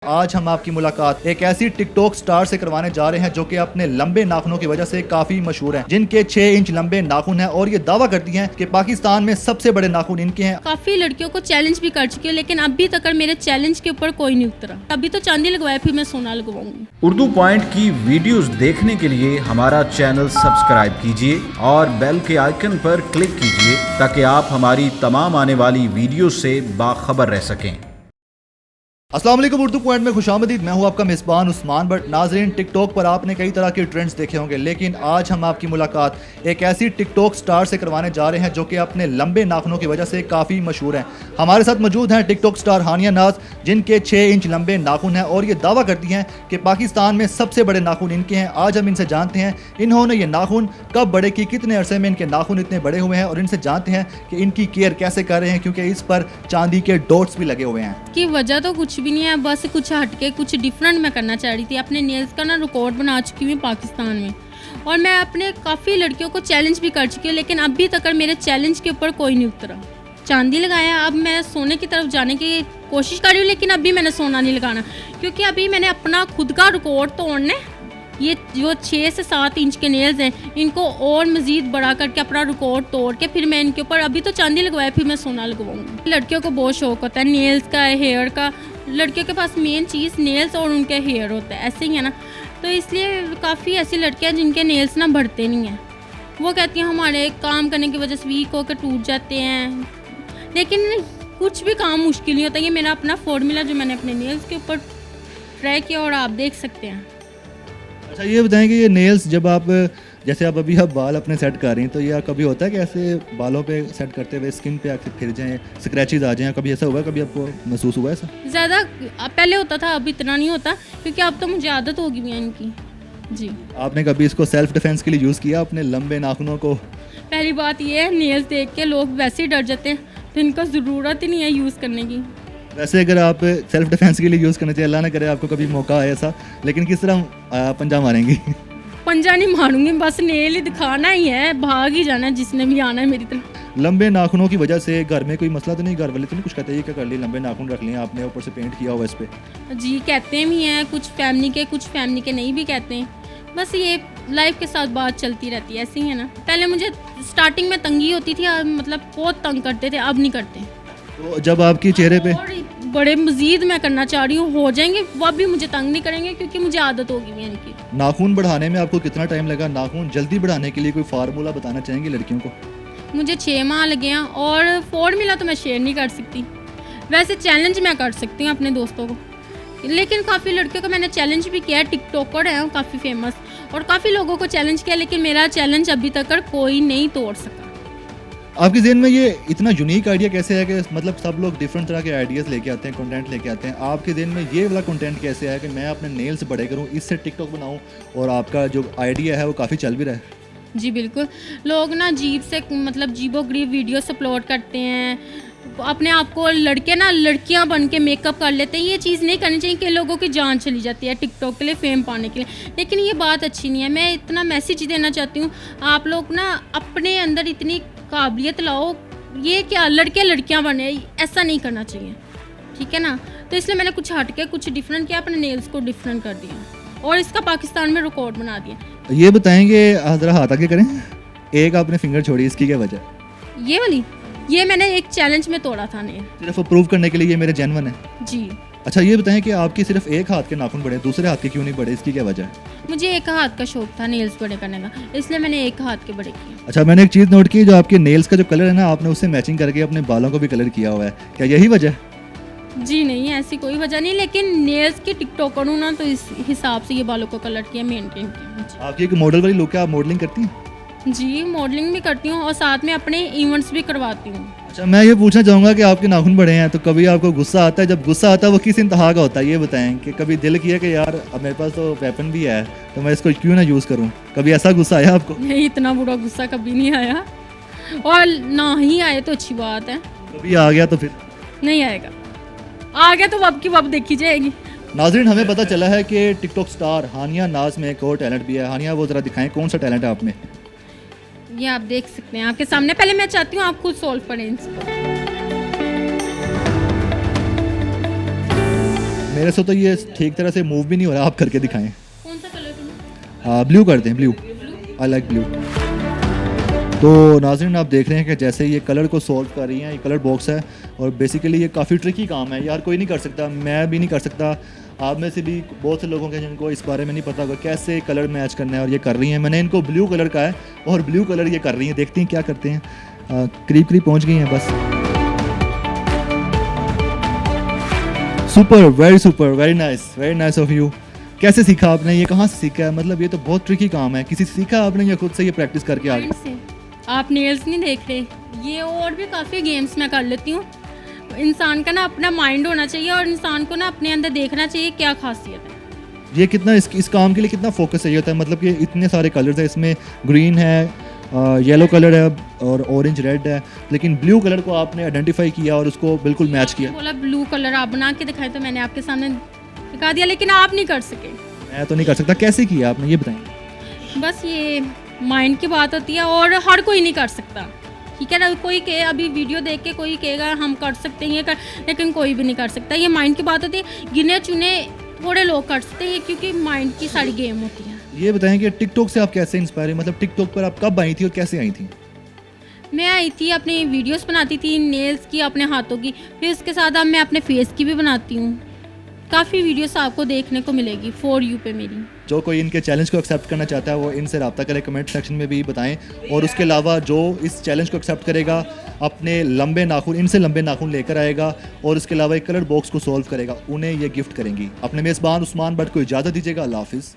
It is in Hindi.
आज हम आपकी मुलाकात एक ऐसी टिकटॉक स्टार से करवाने जा रहे हैं जो कि अपने लंबे नाखूनों की वजह से काफी मशहूर हैं, जिनके 6 इंच लंबे नाखून हैं और ये दावा करती हैं कि पाकिस्तान में सबसे बड़े नाखून इनके हैं। काफी लड़कियों को चैलेंज भी कर चुकी है, लेकिन अभी तक मेरे चैलेंज के ऊपर कोई नहीं उतरा। अभी तो चांदी लगवाया, फिर मैं सोना लगवाऊंगी। उर्दू पॉइंट की वीडियोस देखने के लिए हमारा चैनल सब्सक्राइब कीजिए और बेल के आइकन पर क्लिक कीजिए ताकि आप हमारी तमाम आने वाली वीडियो से बाखबर रह सकें। अस्सलाम वालेकुम, उर्दू पॉइंट में खुशामदीद। मैं हूं आपका मेज़बान उस्मान भट्ट। नाज़रीन, टिकटॉक पर आपने कई तरह के ट्रेंड्स देखे होंगे, लेकिन आज हम आपकी मुलाकात एक ऐसी टिकटॉक स्टार से करवाने जा रहे हैं जो कि अपने लंबे नाखूनों की वजह से काफ़ी मशहूर हैं। हमारे साथ मौजूद हैं टिकटॉक स्टार हानिया नाज, जिनके 6 इंच लंबे नाखून हैं और ये दावा करती हैं कि पाकिस्तान में सबसे बड़े नाखून इनके हैं। आज हम इनसे जानते हैं इन्होंने ये नाखून कब बड़े की, कितने अरसे में इनके नाखून इतने बड़े हुए हैं, और इनसे जानते हैं कि इनकी केयर कैसे कर रहे हैं, क्योंकि इस पर चांदी के डॉट्स भी लगे हुए हैं। की वजह तो कुछ भी नहीं है, बस कुछ हटके कुछ डिफरेंट मैं करना चाह रही थी। अपने नेल्स का रिकॉर्ड बना चुकी हूँ पाकिस्तान में, और मैं अपने काफ़ी लड़कियों को चैलेंज भी कर चुकी हूँ, लेकिन अभी तक मेरे चैलेंज के ऊपर कोई नहीं उतरा। चांदी लगाया, अब मैं सोने की तरफ जाने की कोशिश कर रही हूँ, लेकिन अभी मैंने सोना नहीं लगाना, क्योंकि अभी मैंने अपना खुद का रिकॉर्ड तोड़ने ये जो 6 से 7 इंच के नेल्स हैं, इनको और मज़ीद बड़ा करके अपना रिकॉर्ड तोड़ के फिर मैं इनके ऊपर अभी तो चांदी लगवाया, फिर मैं सोना लगवाऊंगी। लड़कियों को बहुत शौक होता है नेल्स का, हेयर का। लड़कियों के पास मेन चीज़ नेल्स और उनके हेयर होता है, ऐसे ही है ना। तो इसलिए काफ़ी ऐसी लड़कियाँ जिनके नेल्स बढ़ते नहीं हैं, वो कहती हैं हमारे काम करने की वजह से वीक होकर टूट जाते हैं, लेकिन कुछ भी काम मुश्किल नहीं होता। ये मेरा अपना फॉर्मूला जो मैंने अपने नेल्स के ऊपर ट्राई किया, और आप देख सकते हैं। अच्छा, ये बताएं कि ये नेल्स जब आप जैसे आप अभी बाल अपने सेट कर रही हैं, तो ये कभी होता है कि ऐसे बालों पे सेट करते हुए स्किन पे आके फिर जाएं, स्क्रैचेस आ जाएं, कभी ऐसा हुआ है? कभी आपको महसूस हुआ ऐसा? ज़्यादा पहले होता था, अब इतना नहीं होता, क्योंकि अब तो मुझे आदत हो गई है इनकी। जी। आपने कभी इसको सेल्फ डिफेंस के लिए यूज़ किया अपने लंबे नाखूनों को? पहली बात ये है, नेल्स देख के लोग वैसे ही डर जाते हैं, तो इनका ज़रूरत ही नहीं है यूज़ करने की। वैसे अगर आप सेल्फ डिफेंस के लिए यूज़ करना चाहिए, अल्लाह ना करे आपको कभी मौका आए ऐसा, लेकिन किस तरह पंजा मारेंगी? पंजा नहीं मारूंगी, बस नेल ही दिखाना ही है, भाग ही जाना है जिसने भी आना है मेरी तरफ। लंबे नाखूनों की वजह से घर में कोई मसला तो नहीं? घर वाले तो नहीं कुछ कहते ये क्या कर लिए, लंबे नाखून रख लिए आपने, ऊपर से पेंट किया हुआ इस पर? जी, कहते भी हैं कुछ फैमिली के नहीं भी कहते हैं। बस ये लाइफ के साथ बात चलती रहती है, ऐसे ही है ना। पहले मुझे स्टार्टिंग में तंगी होती थी, मतलब बहुत तंग करते थे, अब नहीं करते। तो जब आपके चेहरे पे और बड़े मज़ीद मैं करना चाह रही हूँ, हो जाएंगे वो, अब भी मुझे तंग नहीं करेंगे, क्योंकि मुझे आदत होगी है इनकी। नाखून बढ़ाने में आपको कितना टाइम लगा? नाखून जल्दी बढ़ाने के लिए कोई फार्मूला बताना चाहेंगे लड़कियों को? मुझे 6 माह लगे हैं, और फॉर्मूला तो मैं शेयर नहीं कर सकती। वैसे चैलेंज मैं कर सकती हूँ अपने दोस्तों को, लेकिन काफ़ी लड़कियों को मैंने चैलेंज भी किया है। टिकटॉकर है काफ़ी फेमस, और काफ़ी लोगों को चैलेंज किया, लेकिन मेरा चैलेंज अभी तक कोई नहीं तोड़ सका। आपके ज़हन में ये इतना यूनिक आइडिया कैसे है कि मतलब सब लोग डिफरेंट तरह के आइडियाज़ लेके आते हैं, कंटेंट लेके आते हैं, आपके ज़हन में ये वाला कंटेंट कैसे आया कि मैं अपने नेल्स बड़े करूं, इससे टिकटॉक बनाऊं, और आपका जो आइडिया है वो काफ़ी चल भी रहा है? जी बिल्कुल, लोग ना जीभ से मतलब जीबो गरीब वीडियोस अपलोड करते हैं, अपने आप को लड़कियां बन के मेकअप कर लेते हैं। ये चीज़ नहीं करनी चाहिए कि लोगों की जान चली जाती है टिकटॉक के लिए, फेम पाने के लिए, लेकिन ये बात अच्छी नहीं है। मैं इतना मैसेज देना चाहती हूँ, आप लोग ना अपने अंदर इतनी काबिलियत लाओ, ये क्या लड़कियां बने, ऐसा नहीं करना चाहिए, ठीक है ना। तो इसलिए मैंने कुछ हट के कुछ डिफरेंट किया, अपने नेल्स को डिफरेंट कर दिया, और इसका पाकिस्तान में रिकॉर्ड बना दिया। ये बताएंगे, ज़रा हाथ आगे करें, एक आपने फिंगर छोड़ी, इसकी क्या वजह? ये वाली, ये मैंने एक चैलेंज में तोड़ा था नेल, सिर्फ प्रूव करने के लिए ये मेरे जेन्युइन है? जी। अच्छा, ये बताएं कि आपकी सिर्फ एक हाथ के नाखून बड़े, दूसरे हाथ के क्यों नहीं बड़े, इसकी क्या वजह है? मुझे एक हाथ का शौक था नेल्स बड़े करने का, इसलिए मैंने एक हाथ के बड़े किए। अच्छा, मैंने एक चीज़ नोट की, जो आपके नेल्स का जो कलर है ना, आपने उससे मैचिंग करके अपने बालों को भी कलर किया हुआ है, क्या यही वजह है? जी नहीं, ऐसी कोई वजह नहीं, लेकिन नेल्स की टिकटॉकर हूँ ना, तो इस हिसाब से ये बालों को कलर किया, मेंटेन किया। आपकी एक मॉडल वाली लुक है, आप मॉडलिंग करती हैं? जी, मॉडलिंग भी करती हूँ, और साथ में अपने इवेंट्स भी करवाती हूँ। अच्छा, मैं ये पूछना चाहूँगा कि आपके नाखून बड़े हैं, तो कभी आपको गुस्सा आता है? जब गुस्सा आता है वो किस इंतहा का होता है, ये बताएं कि कभी दिल किया कि यार अब मेरे पास तो वेपन भी है, तो मैं इसको क्यों ना यूज़ करूँ? कभी ऐसा गुस्सा आया आपको? नहीं, इतना बुरा गुस्सा कभी नहीं आया, और ना ही आए तो अच्छी बात है। कभी आ गया तो फिर? नहीं आएगा, आ गया तो वब की वब देखी जाएगी। नाज़रीन, हमें पता चला है कि टिकटॉक स्टार हानिया नाज में एक और टैलेंट भी है। हानिया, वो ज़रा दिखाएं कौन सा टैलेंट है आप में? ये आप देख सकते हैं आपके सामने, पहले मैं चाहती हूँ आप खुद सॉल्व करें इसको। मेरे से तो ये ठीक तरह से मूव भी नहीं हो रहा, आप करके दिखाएं। कौन सा कलर करूँ? ब्लू कर दें, ब्लू, आई लाइक ब्लू। तो नाज़रीन आप देख रहे हैं कि जैसे ये कलर को सॉल्व कर रही हैं, ये कलर बॉक्स है और बेसिकली ये काफ़ी ट्रिकी काम है यार, कोई नहीं कर सकता, मैं भी नहीं कर सकता, आप में से भी बहुत से लोगों के जिनको इस बारे में नहीं पता होगा कैसे कलर मैच करना है, और ये कर रही हैं। मैंने इनको ब्लू कलर का है और ब्लू कलर ये कर रही हैं, देखती हैं क्या करते हैं। करीब करीब पहुँच गई हैं बस। Super, very nice of you. कैसे सीखा आपने, ये कहाँ से सीखा है? मतलब ये तो बहुत ट्रिकी काम है, किसी से सीखा आपने या खुद से ये प्रैक्टिस करके आ गए? Mind से। आप नेल्स नहीं देख रहे, ये और भी काफ़ी गेम्स मैं कर लेती हूँ। इंसान का ना अपना माइंड होना चाहिए और इंसान को ना अपने अंदर देखना चाहिए क्या खासियत है। ये कितना इस काम के लिए कितना फोकस चाहिए होता है? मतलब कि इतने सारे कलर्स हैं, इसमें ग्रीन है, येलो कलर है और ऑरेंज रेड है, लेकिन ब्लू कलर को आपने आइडेंटिफाई किया और उसको बिल्कुल मैच किया। बोला ब्लू कलर आप बना के दिखाए तो मैंने आपके सामने दिखा दिया, लेकिन आप नहीं कर सके। मैं तो नहीं कर सकता, कैसे किया आपने ये बताएं। बस ये माइंड की बात होती है और हर कोई नहीं कर सकता, ठीक है ना। कोई कहे अभी वीडियो देख के कोई कहेगा हम कर सकते हैं ये कर, लेकिन कोई भी नहीं कर सकता। ये माइंड की बात होती है, गिने चुने थोड़े लोग कर सकते हैं क्योंकि माइंड की सारी गेम होती है। ये बताएं कि टिकटॉक से आप कैसे इंस्पायर हुई, मतलब टिकटॉक पर आप कब आई थी और कैसे आई थी? मैं आई थी, अपनी वीडियोस बनाती थी नेल्स की, अपने हाथों की, फिर उसके साथ अब मैं अपने फेस की भी बनाती हूँ। काफ़ी वीडियोस आपको देखने को मिलेगी फॉर यू पे मेरी। जो कोई इनके चैलेंज को एक्सेप्ट करना चाहता है वो इनसे रब्ता करे, कमेंट सेक्शन में भी बताएं। और उसके अलावा जो इस चैलेंज को एक्सेप्ट करेगा अपने लंबे नाखून, इनसे लंबे नाखून लेकर आएगा और उसके अलावा एक कलर बॉक्स को सॉल्व करेगा, उन्हें ये गिफ्ट करेंगी। अपने मेज़बान उस्मान भट्ट को इजाज़त दीजिएगा। अल्लाह हाफिज़।